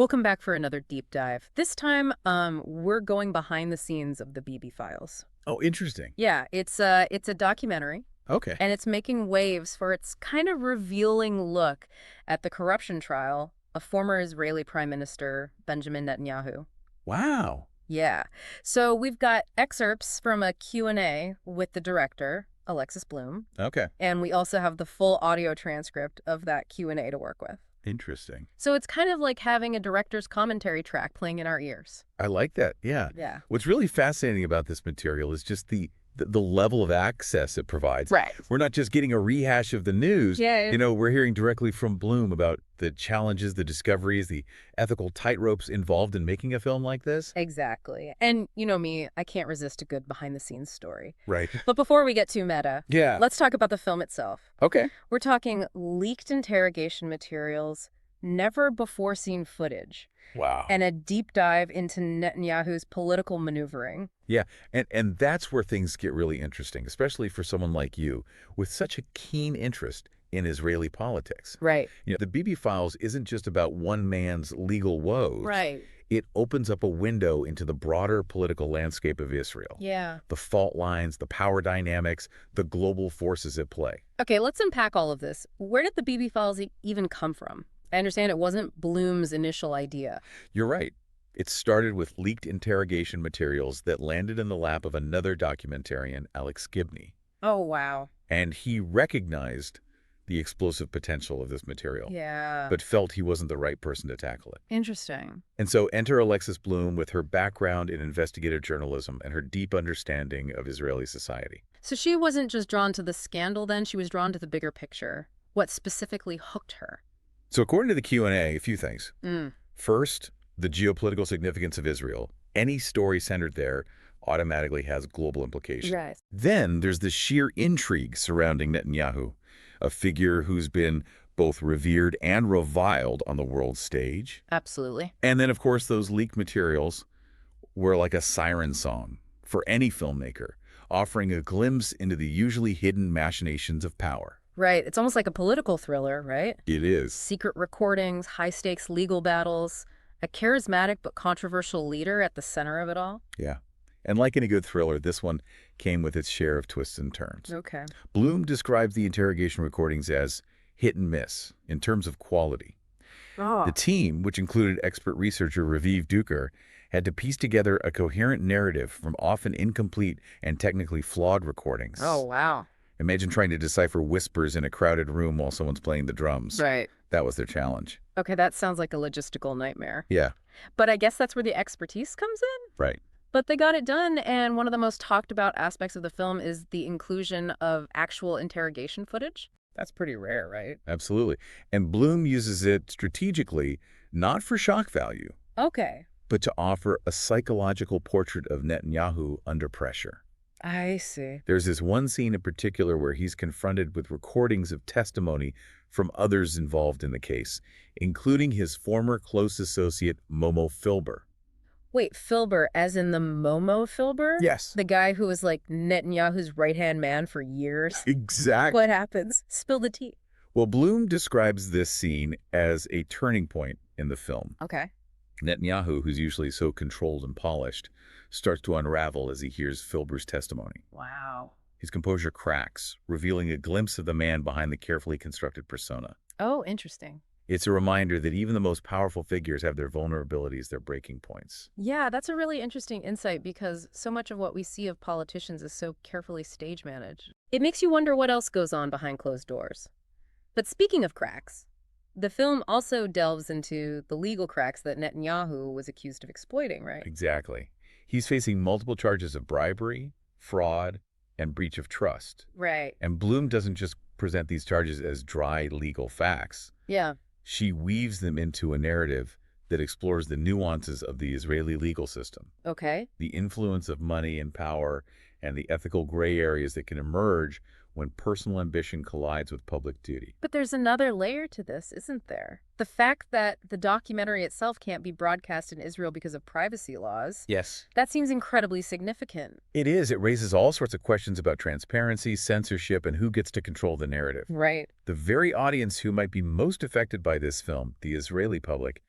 Welcome back for another deep dive. This time, we're going behind the scenes of the Bibi files. Oh, interesting. Yeah, it's a documentary, Okay. and it's making waves for its kind of revealing look at the corruption trial of former Israeli Prime Minister Benjamin Netanyahu. Wow. Yeah. So we've got excerpts from a Q&A with the director, Alexis Bloom, Okay. and we also have the full audio transcript of that Q&A to work with. Interesting. So it's kind of like having a director's commentary track playing in our ears. I like that. Yeah. Yeah. What's really fascinating about this material is just the level of access it provides. Right. We're not just getting a rehash of the news. Yeah. We're hearing directly from Bloom about the challenges, the discoveries, the ethical tightropes involved in making a film like this. Exactly. And you know me, I can't resist a good behind-the-scenes story. Right. But before we get too meta, Yeah. let's talk about the film itself. Okay. We're talking leaked interrogation materials, never-before-seen footage, Wow. and a deep dive into Netanyahu's political maneuvering. Yeah, and that's where things get really interesting, especially for someone like you with such a keen interest in Israeli politics. Right. The Bibi Files isn't just about one man's legal woes. Right. It opens up a window into the broader political landscape of Israel. Yeah. The fault lines, the power dynamics, the global forces at play. Okay, let's unpack all of this. Where did the Bibi files even come from? I understand it wasn't Bloom's initial idea. You're right. It started with leaked interrogation materials that landed in the lap of another documentarian, Alex Gibney. Oh, wow. And he recognized the explosive potential of this material, Yeah. but felt he wasn't the right person to tackle it. Interesting. And so enter Alexis Bloom with her background in investigative journalism and her deep understanding of Israeli society. So she wasn't just drawn to the scandal then, she was drawn to the bigger picture. What specifically hooked her? So according to the Q&A, a few things. Mm. First, the geopolitical significance of Israel. Any story centered there automatically has global implications. Right. Then there's the sheer intrigue surrounding Netanyahu, a figure who's been both revered and reviled on the world stage. Absolutely. And then, of course, those leaked materials were like a siren song for any filmmaker, offering a glimpse into the usually hidden machinations of power. Right. It's almost like a political thriller, right? It is. Secret recordings, high-stakes legal battles, a charismatic but controversial leader at the center of it all. Yeah. And like any good thriller, this one came with its share of twists and turns. Okay. Bloom describes the interrogation recordings as hit and miss in terms of quality. Oh. The team, which included expert researcher Raviv Duker, had to piece together a coherent narrative from often incomplete and technically flawed recordings. Oh, wow. Imagine trying to decipher whispers in a crowded room while someone's playing the drums. Right. That was their challenge. Okay, that sounds like a logistical nightmare. Yeah, But I guess that's where the expertise comes in? right. But they got it done, and one of the most talked about aspects of the film is the inclusion of actual interrogation footage. That's pretty rare, right? Absolutely. And Bloom uses it strategically, not for shock value, Okay. but to offer a psychological portrait of Netanyahu under pressure. I see. There's this one scene in particular where he's confronted with recordings of testimony from others involved in the case, including his former close associate, Momo Filber. Wait, Filber, as in the Momo Filber? Yes. The guy who was like Netanyahu's right-hand man for years? Exactly. What happens? Spill the tea. Well, Bloom describes this scene as a turning point in the film. Okay. Netanyahu, who's usually so controlled and polished, starts to unravel as he hears Filber's testimony. Wow. His composure cracks, revealing a glimpse of the man behind the carefully constructed persona. Oh, interesting. It's a reminder that even the most powerful figures have their vulnerabilities, their breaking points. Yeah, that's a really interesting insight because so much of what we see of politicians is so carefully stage managed. It makes you wonder what else goes on behind closed doors. But speaking of cracks, the film also delves into the legal cracks that Netanyahu was accused of exploiting, right? Exactly. He's facing multiple charges of bribery, fraud, and breach of trust. Right. And Bloom doesn't just present these charges as dry legal facts. Yeah. She weaves them into a narrative that explores the nuances of the Israeli legal system, Okay. the influence of money and power, and the ethical gray areas that can emerge when personal ambition collides with public duty. But there's another layer to this, isn't there? The fact that the documentary itself can't be broadcast in Israel because of privacy laws. Yes. That seems incredibly significant. It is. It raises all sorts of questions about transparency, censorship, and who gets to control the narrative. Right. The very audience who might be most affected by this film, the Israeli public,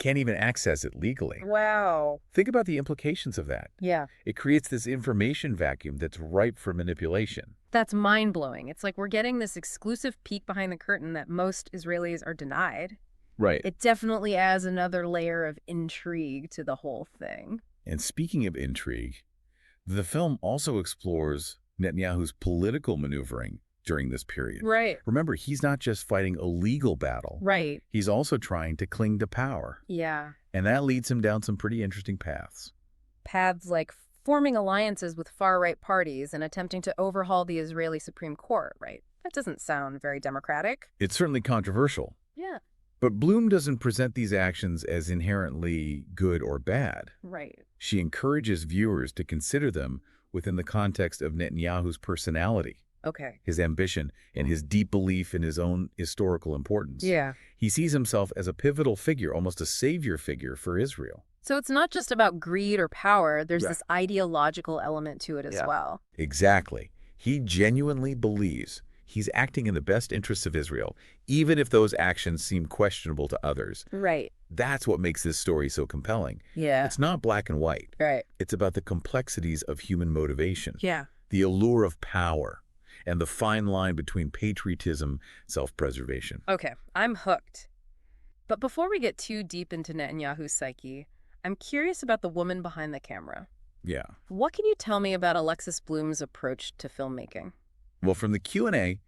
can't even access it legally. Wow. Think about the implications of that. Yeah. It creates this information vacuum that's ripe for manipulation. That's mind-blowing. It's like we're getting this exclusive peek behind the curtain that most Israelis are denied. Right. It definitely adds another layer of intrigue to the whole thing. And speaking of intrigue, the film also explores Netanyahu's political maneuvering during this period. Right. Remember, he's not just fighting a legal battle. Right. He's also trying to cling to power. Yeah. And that leads him down some pretty interesting paths. Paths like forming alliances with far-right parties and attempting to overhaul the Israeli Supreme Court, right? That doesn't sound very democratic. It's certainly controversial. Yeah. But Bloom doesn't present these actions as inherently good or bad. Right. She encourages viewers to consider them within the context of Netanyahu's personality, Okay. his ambition, and his deep belief in his own historical importance. Yeah. He sees himself as a pivotal figure, almost a savior figure for Israel. So it's not just about greed or power. There's Yeah. this ideological element to it as well. Exactly. He genuinely believes he's acting in the best interests of Israel, even if those actions seem questionable to others. Right. That's what makes this story so compelling. Yeah. It's not black and white. Right. It's about the complexities of human motivation, Yeah. the allure of power, and the fine line between patriotism and self-preservation. Okay. I'm hooked. But before we get too deep into Netanyahu's psyche, I'm curious about the woman behind the camera. Yeah. What can you tell me about Alexis Bloom's approach to filmmaking? Well, from the Q&A,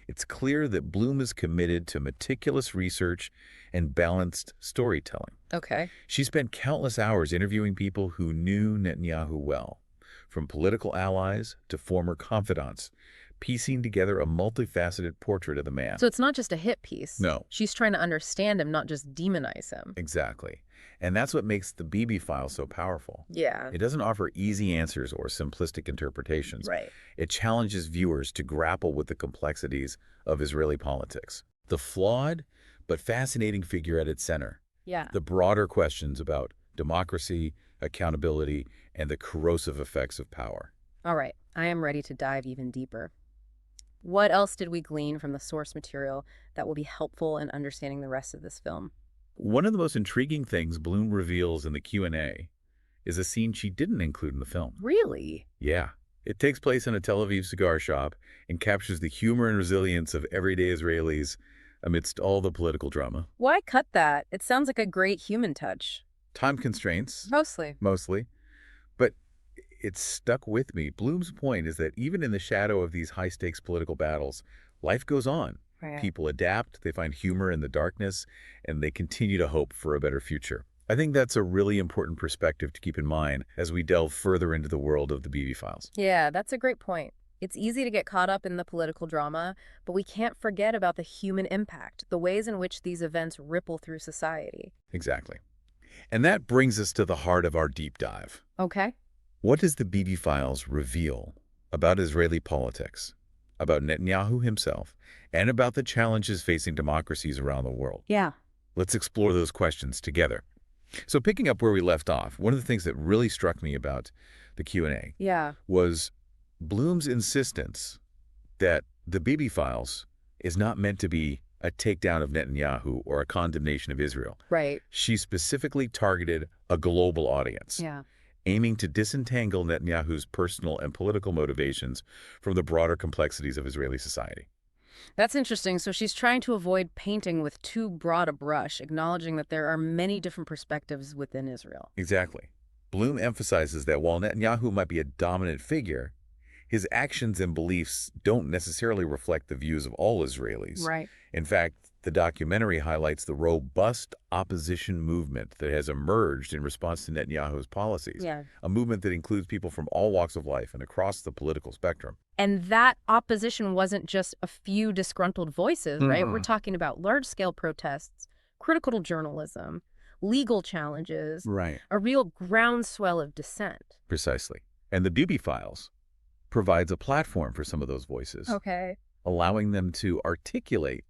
it's clear that Bloom is committed to meticulous research and balanced storytelling. Okay. She spent countless hours interviewing people who knew Netanyahu well, from political allies to former confidants, piecing together a multifaceted portrait of the man. So it's not just a hit piece. No. She's trying to understand him, not just demonize him. Exactly. And that's what makes the Bibi file so powerful. Yeah. It doesn't offer easy answers or simplistic interpretations. Right. It challenges viewers to grapple with the complexities of Israeli politics. The flawed but fascinating figure at its center. Yeah. The broader questions about democracy, accountability, and the corrosive effects of power. All right. I am ready to dive even deeper. What else did we glean from the source material that will be helpful in understanding the rest of this film? One of the most intriguing things Bloom reveals in the Q&A is a scene she didn't include in the film. Really? Yeah. It takes place in a Tel Aviv cigar shop and captures the humor and resilience of everyday Israelis amidst all the political drama. Why cut that? It sounds like a great human touch. Time constraints, Mostly. mostly, but it stuck with me. Bloom's point is that even in the shadow of these high-stakes political battles, life goes on. Right. People adapt, they find humor in the darkness, and they continue to hope for a better future. I think that's a really important perspective to keep in mind as we delve further into the world of the Bibi files. Yeah, that's a great point. It's easy to get caught up in the political drama, but we can't forget about the human impact, the ways in which these events ripple through society. Exactly. And that brings us to the heart of our deep dive. Okay. What does the Bibi files reveal about Israeli politics, about Netanyahu himself, and about the challenges facing democracies around the world? Yeah. Let's explore those questions together. So picking up where we left off, one of the things that really struck me about the Q&A Yeah. was Bloom's insistence that the Bibi files is not meant to be a takedown of Netanyahu or a condemnation of Israel. Right. She specifically targeted a global audience, Yeah. aiming to disentangle Netanyahu's personal and political motivations from the broader complexities of Israeli society. That's interesting. So she's trying to avoid painting with too broad a brush, acknowledging that there are many different perspectives within Israel. Exactly. Bloom emphasizes that while Netanyahu might be a dominant figure, his actions and beliefs don't necessarily reflect the views of all Israelis. Right. In fact, the documentary highlights the robust opposition movement that has emerged in response to Netanyahu's policies, Yeah. a movement that includes people from all walks of life and across the political spectrum. And that opposition wasn't just a few disgruntled voices, right? Mhm. We're talking about large-scale protests, critical journalism, legal challenges, Right. a real groundswell of dissent. Precisely. And the Bibi files provides a platform for some of those voices, Okay. allowing them to articulate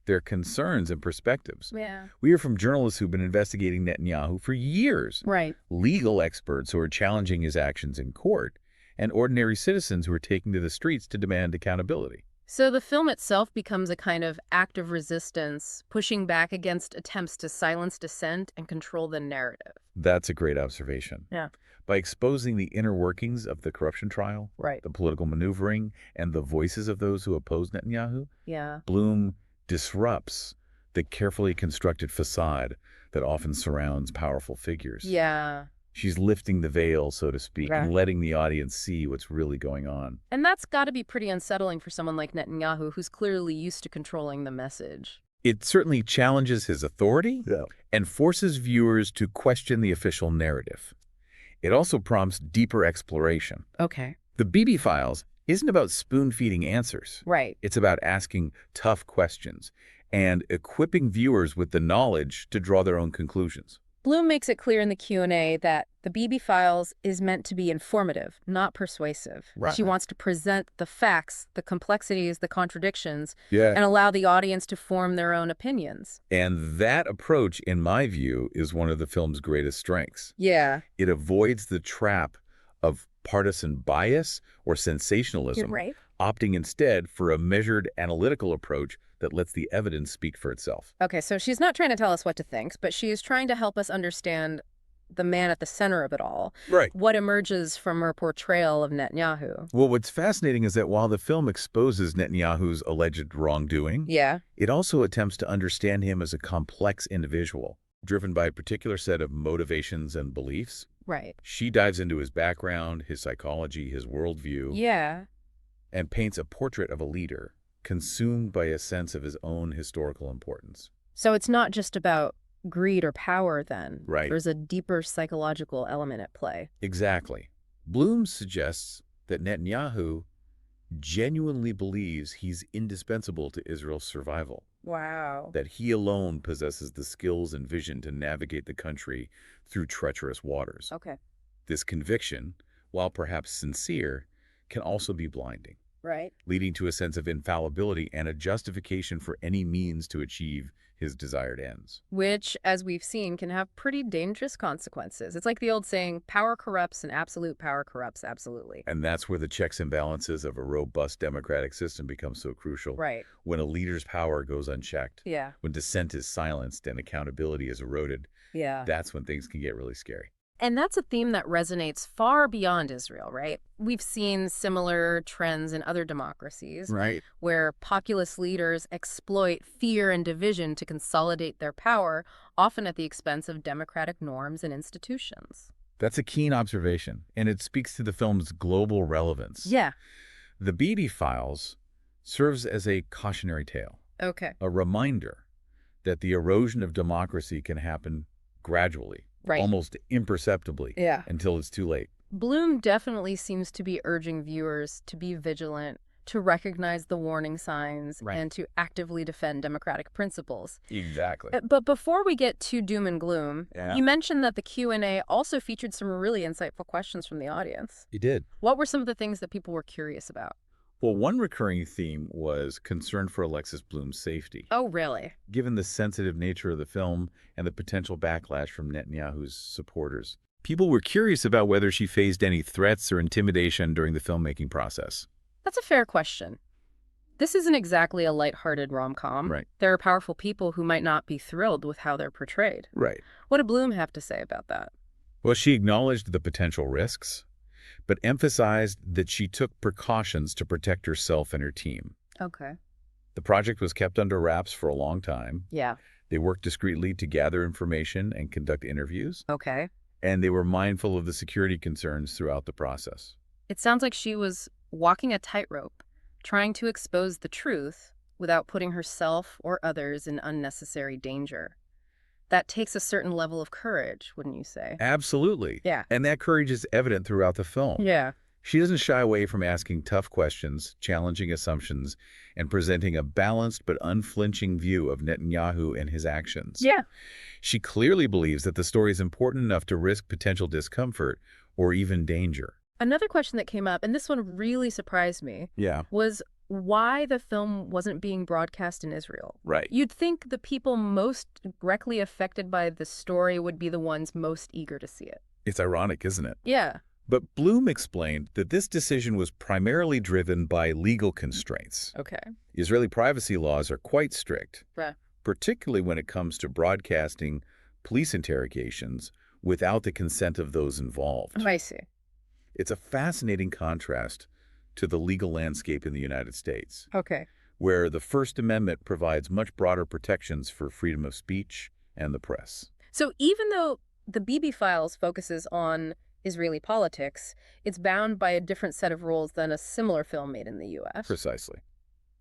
their concerns and perspectives. Yeah. We hear from journalists who've been investigating Netanyahu for years, Right. legal experts who are challenging his actions in court, and ordinary citizens who are taking to the streets to demand accountability. So the film itself becomes a kind of act of resistance, pushing back against attempts to silence dissent and control the narrative. That's a great observation. Yeah. By exposing the inner workings of the corruption trial, Right. the political maneuvering, and the voices of those who oppose Netanyahu, Yeah. Bloom disrupts the carefully constructed facade that often surrounds powerful figures. Yeah. She's lifting the veil, so to speak, Okay. and letting the audience see what's really going on. And that's got to be pretty unsettling for someone like Netanyahu, who's clearly used to controlling the message. It certainly challenges his authority and forces viewers to question the official narrative. It also prompts deeper exploration. Okay. The Bibi Files isn't about spoon-feeding answers. Right. It's about asking tough questions and equipping viewers with the knowledge to draw their own conclusions. Bloom makes it clear in the Q&A that the Bibi Files is meant to be informative, not persuasive. Right. She wants to present the facts, the complexities, the contradictions, Yeah. and allow the audience to form their own opinions. And that approach, in my view, is one of the film's greatest strengths. Yeah. It avoids the trap of partisan bias or sensationalism, Right. opting instead for a measured analytical approach that lets the evidence speak for itself. Okay, so she's not trying to tell us what to think, but she is trying to help us understand the man at the center of it all, Right. what emerges from her portrayal of Netanyahu. Well, what's fascinating is that while the film exposes Netanyahu's alleged wrongdoing, Yeah. it also attempts to understand him as a complex individual, driven by a particular set of motivations and beliefs. Right. She dives into his background, his psychology, his worldview, Yeah. and paints a portrait of a leader consumed by a sense of his own historical importance. So it's not just about greed or power then. Right. There's a deeper psychological element at play. Exactly. Bloom suggests that Netanyahu genuinely believes he's indispensable to Israel's survival, Wow. that he alone possesses the skills and vision to navigate the country through treacherous waters. Okay. This conviction, while perhaps sincere, can also be blinding, Right. leading to a sense of infallibility and a justification for any means to achieve his desired ends. Which, as we've seen, can have pretty dangerous consequences. It's like the old saying, power corrupts and absolute power corrupts absolutely. And that's where the checks and balances of a robust democratic system become so crucial. Right. When a leader's power goes unchecked, Yeah. when dissent is silenced and accountability is eroded, Yeah. that's when things can get really scary. And that's a theme that resonates far beyond Israel, right? We've seen similar trends in other democracies Right. where populist leaders exploit fear and division to consolidate their power, often at the expense of democratic norms and institutions. That's a keen observation, and it speaks to the film's global relevance. Yeah. The Bibi Files serves as a cautionary tale, Okay. a reminder that the erosion of democracy can happen gradually, Right. almost imperceptibly, Yeah. until it's too late. Bloom definitely seems to be urging viewers to be vigilant, to recognize the warning signs, Right. and to actively defend democratic principles. Exactly. But before we get too doom and gloom, Yeah. you mentioned that the Q&A also featured some really insightful questions from the audience. You did. What were some of the things that people were curious about? Well, one recurring theme was concern for Alexis Bloom's safety. Oh, really? Given the sensitive nature of the film and the potential backlash from Netanyahu's supporters, people were curious about whether she faced any threats or intimidation during the filmmaking process. That's a fair question. This isn't exactly a lighthearted rom-com. Right. There are powerful people who might not be thrilled with how they're portrayed. Right. What did Bloom have to say about that? Well, she acknowledged the potential risks, but emphasized that she took precautions to protect herself and her team. Okay. The project was kept under wraps for a long time. Yeah. They worked discreetly to gather information and conduct interviews, Okay. and they were mindful of the security concerns throughout the process. It sounds like she was walking a tightrope, trying to expose the truth without putting herself or others in unnecessary danger. That takes a certain level of courage, wouldn't you say? Absolutely. Yeah. And that courage is evident throughout the film. Yeah. She doesn't shy away from asking tough questions, challenging assumptions, and presenting a balanced but unflinching view of Netanyahu and his actions. Yeah. She clearly believes that the story is important enough to risk potential discomfort or even danger. Another question that came up, and this one really surprised me, Yeah. was why the film wasn't being broadcast in Israel. Right. You'd think the people most directly affected by the story would be the ones most eager to see it. It's ironic, isn't it? Yeah. But Bloom explained that this decision was primarily driven by legal constraints. Okay. Israeli privacy laws are quite strict, Right. particularly when it comes to broadcasting police interrogations without the consent of those involved. Oh, I see. It's a fascinating contrast to the legal landscape in the United States, Okay. where the First Amendment provides much broader protections for freedom of speech and the press. So even though the Bibi Files focuses on Israeli politics, it's bound by a different set of rules than a similar film made in the U.S. Precisely.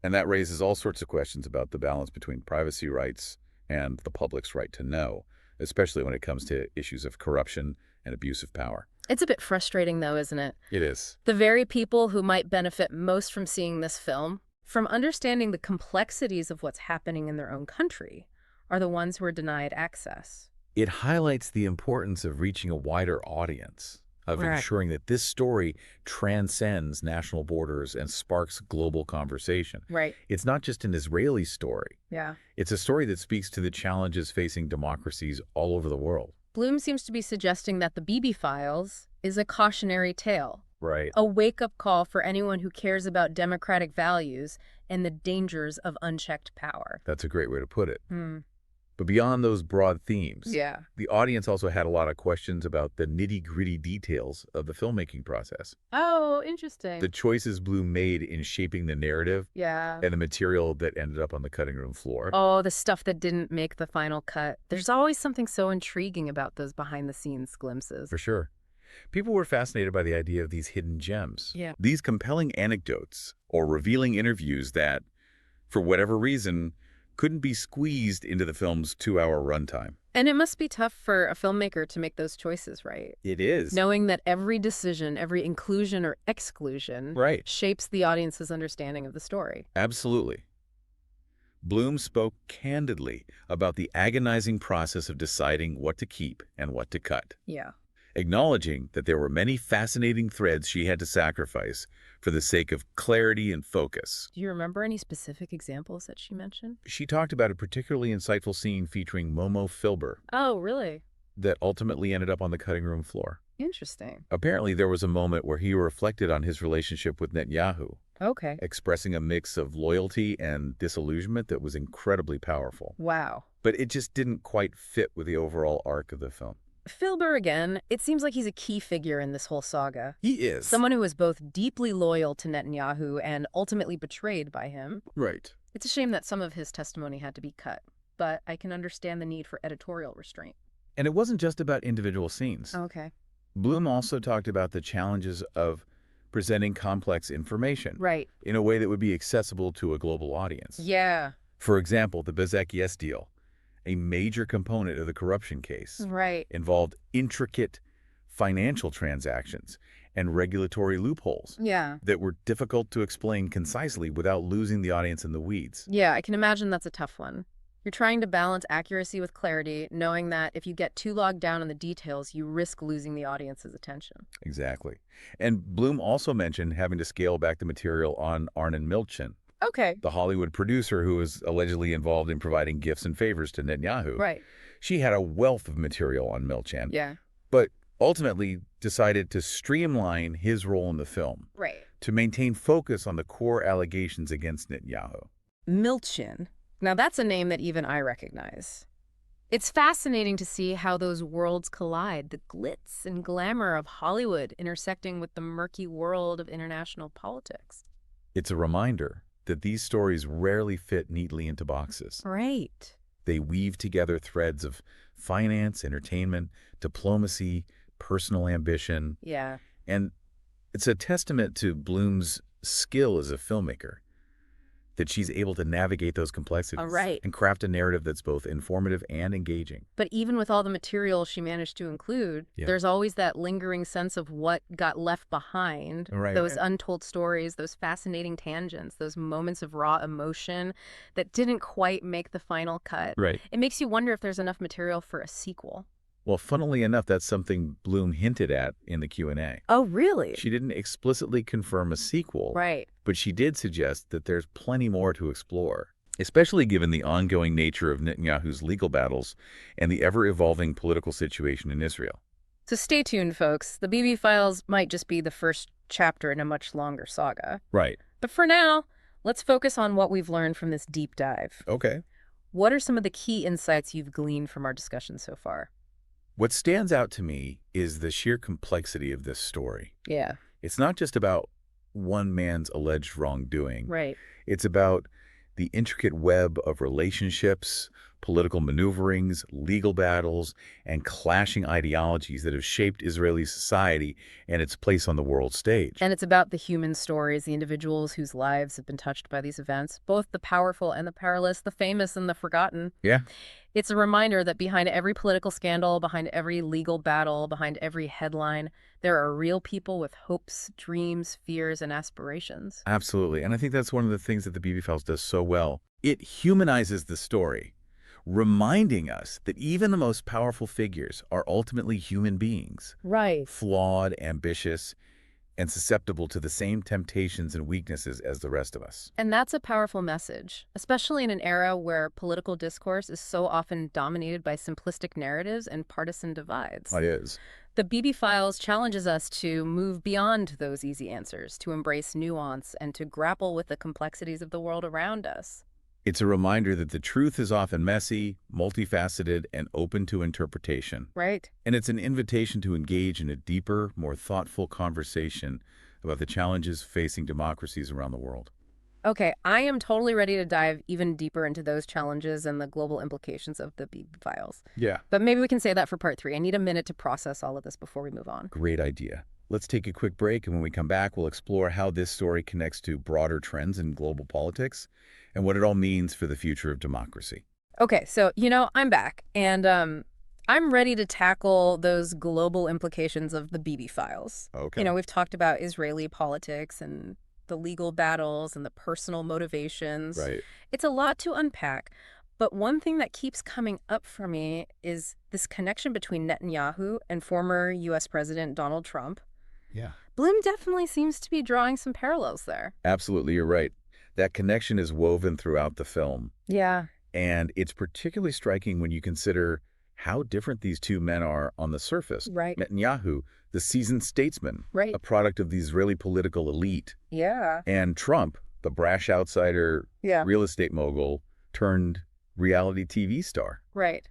And that raises all sorts of questions about the balance between privacy rights and the public's right to know, especially when it comes to issues of corruption and abuse of power. It's a bit frustrating, though, isn't it? It is. The very people who might benefit most from seeing this film, from understanding the complexities of what's happening in their own country, are the ones who are denied access. It highlights the importance of reaching a wider audience, of Right. ensuring that this story transcends national borders and sparks global conversation. Right. It's not just an Israeli story. Yeah. It's a story that speaks to the challenges facing democracies all over the world. Bloom seems to be suggesting that the Bibi Files is a cautionary tale, Right. a wake-up call for anyone who cares about democratic values and the dangers of unchecked power. That's a great way to put it. Hmm. But beyond those broad themes, Yeah. the audience also had a lot of questions about the nitty-gritty details of the filmmaking process. Oh, interesting. The choices Bloom made in shaping the narrative Yeah. and the material that ended up on the cutting room floor. Oh, the stuff that didn't make the final cut. There's always something so intriguing about those behind-the-scenes glimpses. For sure. People were fascinated by the idea of these hidden gems. Yeah. These compelling anecdotes or revealing interviews that, for whatever reason, couldn't be squeezed into the film's 2-hour runtime. And it must be tough for a filmmaker to make those choices, right? It is. Knowing that every decision, every inclusion or exclusion Right. shapes the audience's understanding of the story. Absolutely. Bloom spoke candidly about the agonizing process of deciding what to keep and what to cut, Yeah. acknowledging that there were many fascinating threads she had to sacrifice for the sake of clarity and focus. Do you remember any specific examples that she mentioned? She talked about a particularly insightful scene featuring Momo Filber Oh, really? that ultimately ended up on the cutting room floor. Interesting. Apparently, there was a moment where he reflected on his relationship with Netanyahu, Okay. expressing a mix of loyalty and disillusionment that was incredibly powerful. Wow. But it just didn't quite fit with the overall arc of the film. Filber again, it seems like he's a key figure in this whole saga. He is. Someone who is both deeply loyal to Netanyahu and ultimately betrayed by him. Right. It's a shame that some of his testimony had to be cut, but I can understand the need for editorial restraint. And it wasn't just about individual scenes. Okay. Bloom also talked about the challenges of presenting complex information Right. in a way that would be accessible to a global audience. Yeah. For example, the Bezek Yes deal, a major component of the corruption case, Right. involved intricate financial transactions and regulatory loopholes Yeah. that were difficult to explain concisely without losing the audience in the weeds. Yeah, I can imagine that's a tough one. You're trying to balance accuracy with clarity, knowing that if you get too logged down in the details, you risk losing the audience's attention. Exactly. And Bloom also mentioned having to scale back the material on Arnon Milchan, Okay. the Hollywood producer who was allegedly involved in providing gifts and favors to Netanyahu. Right. She had a wealth of material on Milchan, Yeah. but ultimately decided to streamline his role in the film Right. to maintain focus on the core allegations against Netanyahu. Milchan. Now that's a name that even I recognize. It's fascinating to see how those worlds collide, the glitz and glamour of Hollywood intersecting with the murky world of international politics. It's a reminder that these stories rarely fit neatly into boxes. Right. They weave together threads of finance, entertainment, diplomacy, personal ambition, Yeah. and it's a testament to Bloom's skill as a filmmaker that she's able to navigate those complexities Right. and craft a narrative that's both informative and engaging. But even with all the material she managed to include, Yeah. there's always that lingering sense of what got left behind. Right. Those untold stories, those fascinating tangents, those moments of raw emotion that didn't quite make the final cut. Right. It makes you wonder if there's enough material for a sequel. Well, funnily enough, that's something Bloom hinted at in the Q&A. Oh, really? She didn't explicitly confirm a sequel, Right. but she did suggest that there's plenty more to explore, especially given the ongoing nature of Netanyahu's legal battles and the ever-evolving political situation in Israel. So stay tuned, folks. The Bibi Files might just be the first chapter in a much longer saga. Right. But for now, let's focus on what we've learned from this deep dive. Okay. What are some of the key insights you've gleaned from our discussion so far? What stands out to me is the sheer complexity of this story. Yeah. It's not just about one man's alleged wrongdoing. Right. It's about the intricate web of relationships, political maneuverings, legal battles, and clashing ideologies that have shaped Israeli society and its place on the world stage. And it's about the human stories, the individuals whose lives have been touched by these events, both the powerful and the powerless, the famous and the forgotten. Yeah. It's a reminder that behind every political scandal, behind every legal battle, behind every headline, there are real people with hopes, dreams, fears, and aspirations. Absolutely. And I think that's one of the things that the Bibi Files does so well. It humanizes the story, reminding us that even the most powerful figures are ultimately human beings, Right. flawed, ambitious, and susceptible to the same temptations and weaknesses as the rest of us. And that's a powerful message, especially in an era where political discourse is so often dominated by simplistic narratives and partisan divides. It is. The Bibi Files challenges us to move beyond those easy answers, to embrace nuance, and to grapple with the complexities of the world around us. It's a reminder that the truth is often messy, multifaceted, and open to interpretation. Right. And it's an invitation to engage in a deeper, more thoughtful conversation about the challenges facing democracies around the world. Okay, I am totally ready to dive even deeper into those challenges and the global implications of the Bibi Files. Yeah. But maybe we can say that for part 3. I need a minute to process all of this before we move on. Great idea. Let's take a quick break, and when we come back, we'll explore how this story connects to broader trends in global politics and what it all means for the future of democracy. Okay, so, I'm back, and I'm ready to tackle those global implications of the Bibi Files. Okay. We've talked about Israeli politics and the legal battles and the personal motivations. Right. It's a lot to unpack, but one thing that keeps coming up for me is this connection between Netanyahu and former U.S. President Donald Trump. Yeah. Bloom definitely seems to be drawing some parallels there. Absolutely, you're right. That connection is woven throughout the film. Yeah. And it's particularly striking when you consider how different these two men are on the surface. Right. Netanyahu, the seasoned statesman, Right. a product of the Israeli political elite, Yeah. and Trump, the brash outsider, Yeah. real estate mogul turned reality TV star. Right.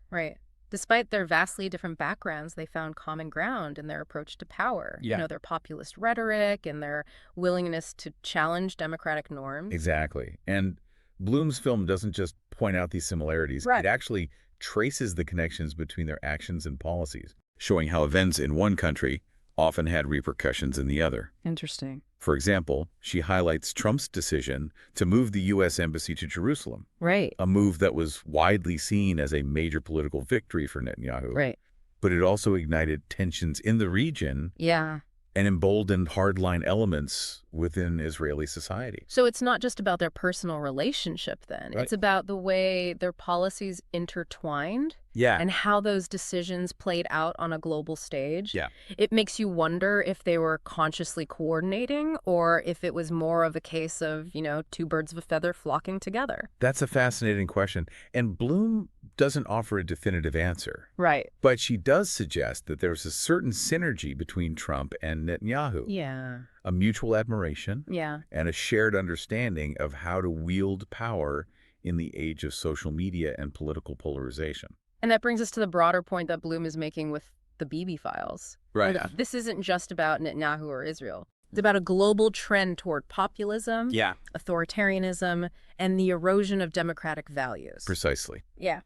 Despite their vastly different backgrounds, they found common ground in their approach to power. Yeah. Their populist rhetoric and their willingness to challenge democratic norms. Exactly. And Bloom's film doesn't just point out these similarities. Right. It actually traces the connections between their actions and policies, showing how events in one country often had repercussions in the other. Interesting. For example, she highlights Trump's decision to move the U.S. Embassy to Jerusalem, Right. a move that was widely seen as a major political victory for Netanyahu. Right. But it also ignited tensions in the region Yeah. and emboldened hardline elements within Israeli society. So it's not just about their personal relationship then. Right. It's about the way their policies intertwined Yeah. and how those decisions played out on a global stage. Yeah. It makes you wonder if they were consciously coordinating or if it was more of a case of, two birds of a feather flocking together. That's a fascinating question. And Bloom doesn't offer a definitive answer. Right. But she does suggest that there's a certain synergy between Trump and Netanyahu, Yeah. a mutual admiration, Yeah. and a shared understanding of how to wield power in the age of social media and political polarization. And that brings us to the broader point that Bloom is making with the Bibi Files. Right. This isn't just about Netanyahu or Israel. It's about a global trend toward populism, Yeah. authoritarianism, and the erosion of democratic values. Precisely. Yeah.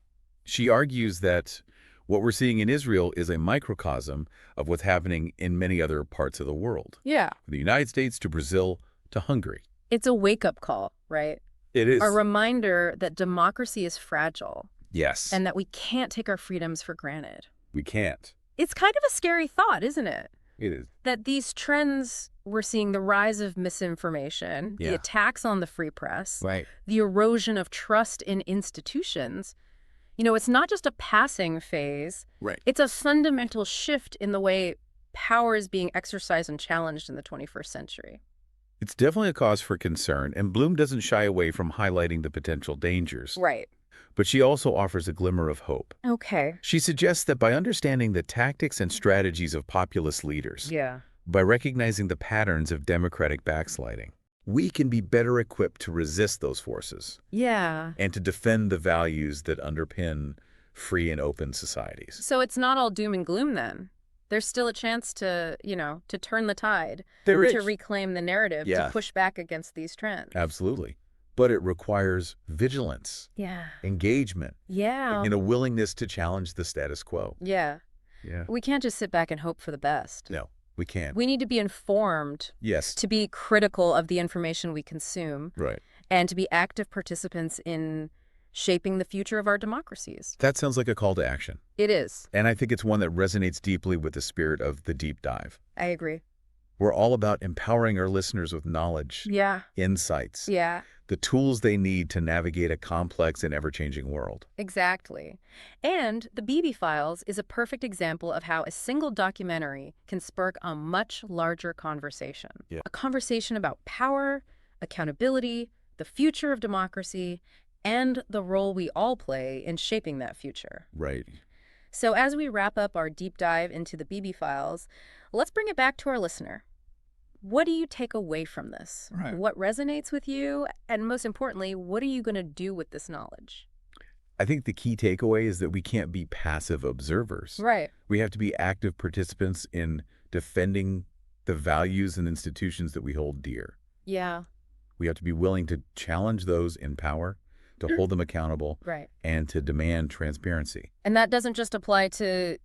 She argues that what we're seeing in Israel is a microcosm of what's happening in many other parts of the world, Yeah. from the United States to Brazil to Hungary. It's a wake-up call, right? It is. A reminder that democracy is fragile Yes. and that we can't take our freedoms for granted. we can't. It's kind of a scary thought, isn't it? It is. That these trends, we're seeing the rise of misinformation, Yeah. the attacks on the free press, Right. the erosion of trust in institutions. It's not just a passing phase. Right. It's a fundamental shift in the way power is being exercised and challenged in the 21st century. It's definitely a cause for concern, and Bloom doesn't shy away from highlighting the potential dangers. Right. But she also offers a glimmer of hope. Okay. She suggests that by understanding the tactics and strategies of populist leaders, Yeah. by recognizing the patterns of democratic backsliding, we can be better equipped to resist those forces Yeah. and to defend the values that underpin free and open societies. So it's not all doom and gloom then. There's still a chance to turn the tide, There to is. reclaim the narrative, to Yeah, push back against these trends. absolutely. But it requires vigilance, Yeah. engagement, Yeah. and a willingness to challenge the status quo. Yeah. Yeah. We can't just sit back and hope for the best. No, we can't. We need to be informed, Yes. to be critical of the information we consume, Right. and to be active participants in shaping the future of our democracies. That sounds like a call to action. It is. And I think it's one that resonates deeply with the spirit of the deep dive. I agree. We're all about empowering our listeners with knowledge, Yeah. insights, Yeah. the tools they need to navigate a complex and ever-changing world. Exactly. And the Bibi Files is a perfect example of how a single documentary can spark a much larger conversation. Yeah. A conversation about power, accountability, the future of democracy, and the role we all play in shaping that future. Right. So as we wrap up our deep dive into the Bibi Files, let's bring it back to our listener. What do you take away from this? Right. What resonates with you? And most importantly, what are you going to do with this knowledge? I think the key takeaway is that we can't be passive observers. Right. We have to be active participants in defending the values and institutions that we hold dear. Yeah. We have to be willing to challenge those in power, to hold them accountable, Right. and to demand transparency. And that doesn't just apply to,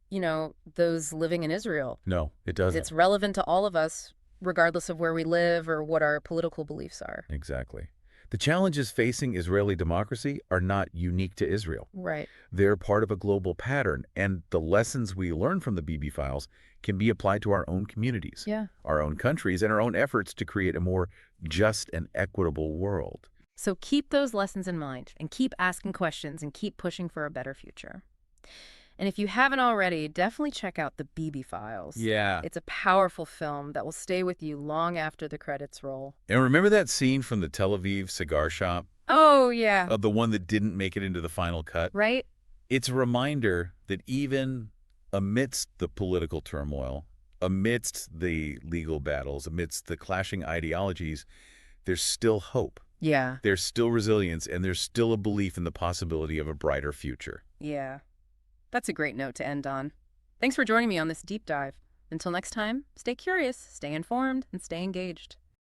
those living in Israel. No, it doesn't. It's relevant to all of us, regardless of where we live or what our political beliefs are. Exactly. The challenges facing Israeli democracy are not unique to Israel. Right. They're part of a global pattern, and the lessons we learn from the Bibi Files can be applied to our own communities, Yeah. our own countries, and our own efforts to create a more just and equitable world. So keep those lessons in mind and keep asking questions and keep pushing for a better future. And if you haven't already, definitely check out the Bibi Files. Yeah. It's a powerful film that will stay with you long after the credits roll. And remember that scene from the Tel Aviv cigar shop? Oh, yeah. Of the one that didn't make it into the final cut? Right? It's a reminder that even amidst the political turmoil, amidst the legal battles, amidst the clashing ideologies, there's still hope. Yeah. There's still resilience, and there's still a belief in the possibility of a brighter future. Yeah. That's a great note to end on. Thanks for joining me on this deep dive. Until next time, stay curious, stay informed, and stay engaged.